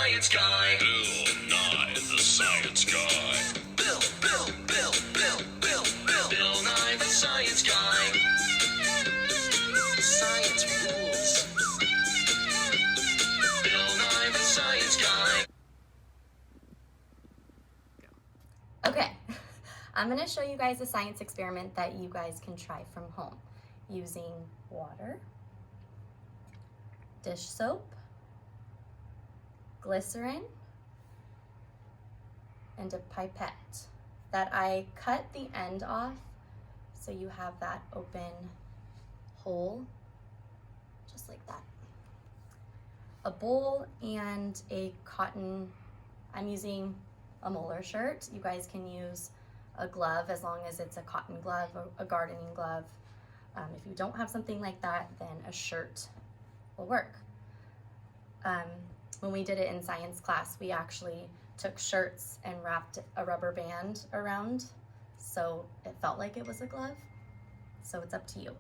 science guy. Bill Nye, the science guy. Bill Nye, the science guy. Science rules. Bill Nye, the science guy. Okay, I'm going to show you guys a science experiment that you guys can try from home using water, dish soap, glycerin, and a pipette that I cut the end off so you have that open hole, just like that. A bowl and a cotton, I'm using a Moeller shirt. You guys can use a glove as long as it's a cotton glove or a gardening glove. If you don't have something like that, then a shirt will work. When we did it in science class, we actually took shirts and wrapped a rubber band around so it felt like it was a glove. So it's up to you.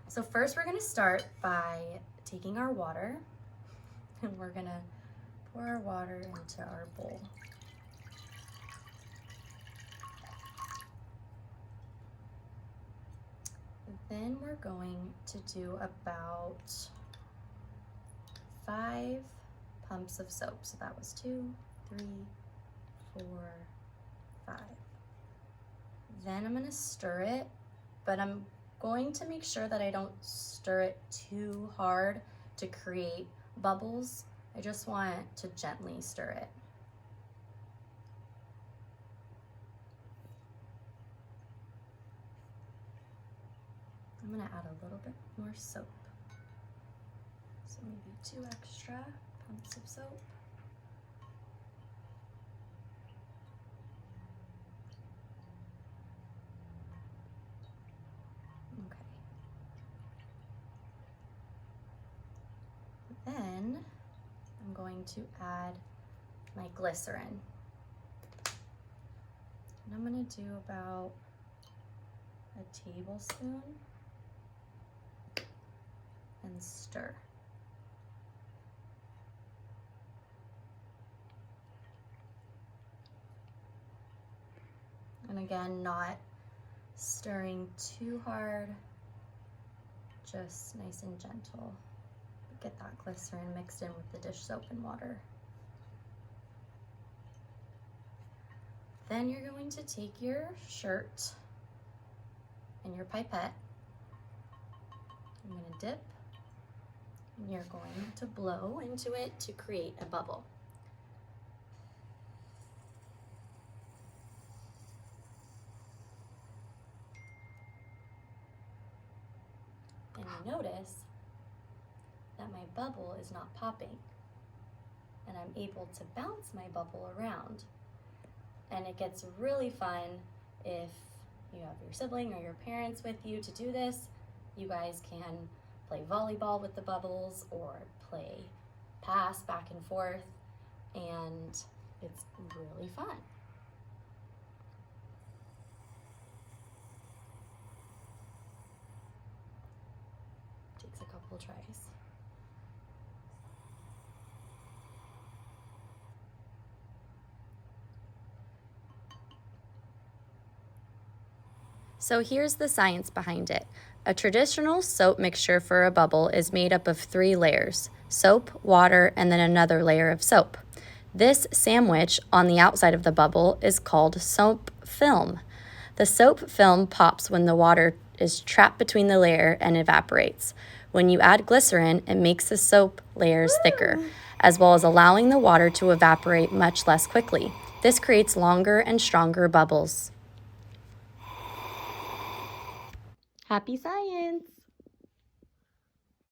So first we're gonna start by taking our water and we're gonna pour our water into our bowl. Then we're going to do about 5 pumps of soap. So that was 2, 3, 4, 5. Then I'm gonna stir it, but I'm going to make sure that I don't stir it too hard to create bubbles. I just want to gently stir it. I'm gonna add a little bit more soap. So maybe 2 extra pumps of soap. Okay. Then I'm going to add my glycerin. And I'm gonna do about a tablespoon and stir. And again, not stirring too hard, just nice and gentle. Get that glycerin mixed in with the dish soap and water. Then you're going to take your shirt and your pipette. I'm going to dip, and you're going to blow into it to create a bubble. And you notice that my bubble is not popping, and I'm able to bounce my bubble around. And it gets really fun if you have your sibling or your parents with you to do this. You guys can play volleyball with the bubbles or play pass back and forth, and it's really fun. Takes a couple tries. So here's the science behind it. A traditional soap mixture for a bubble is made up of 3 layers: soap, water, and then another layer of soap. This sandwich on the outside of the bubble is called soap film. The soap film pops when the water is trapped between the layer and evaporates. When you add glycerin, it makes the soap layers thicker, as well as allowing the water to evaporate much less quickly. This creates longer and stronger bubbles. Happy science!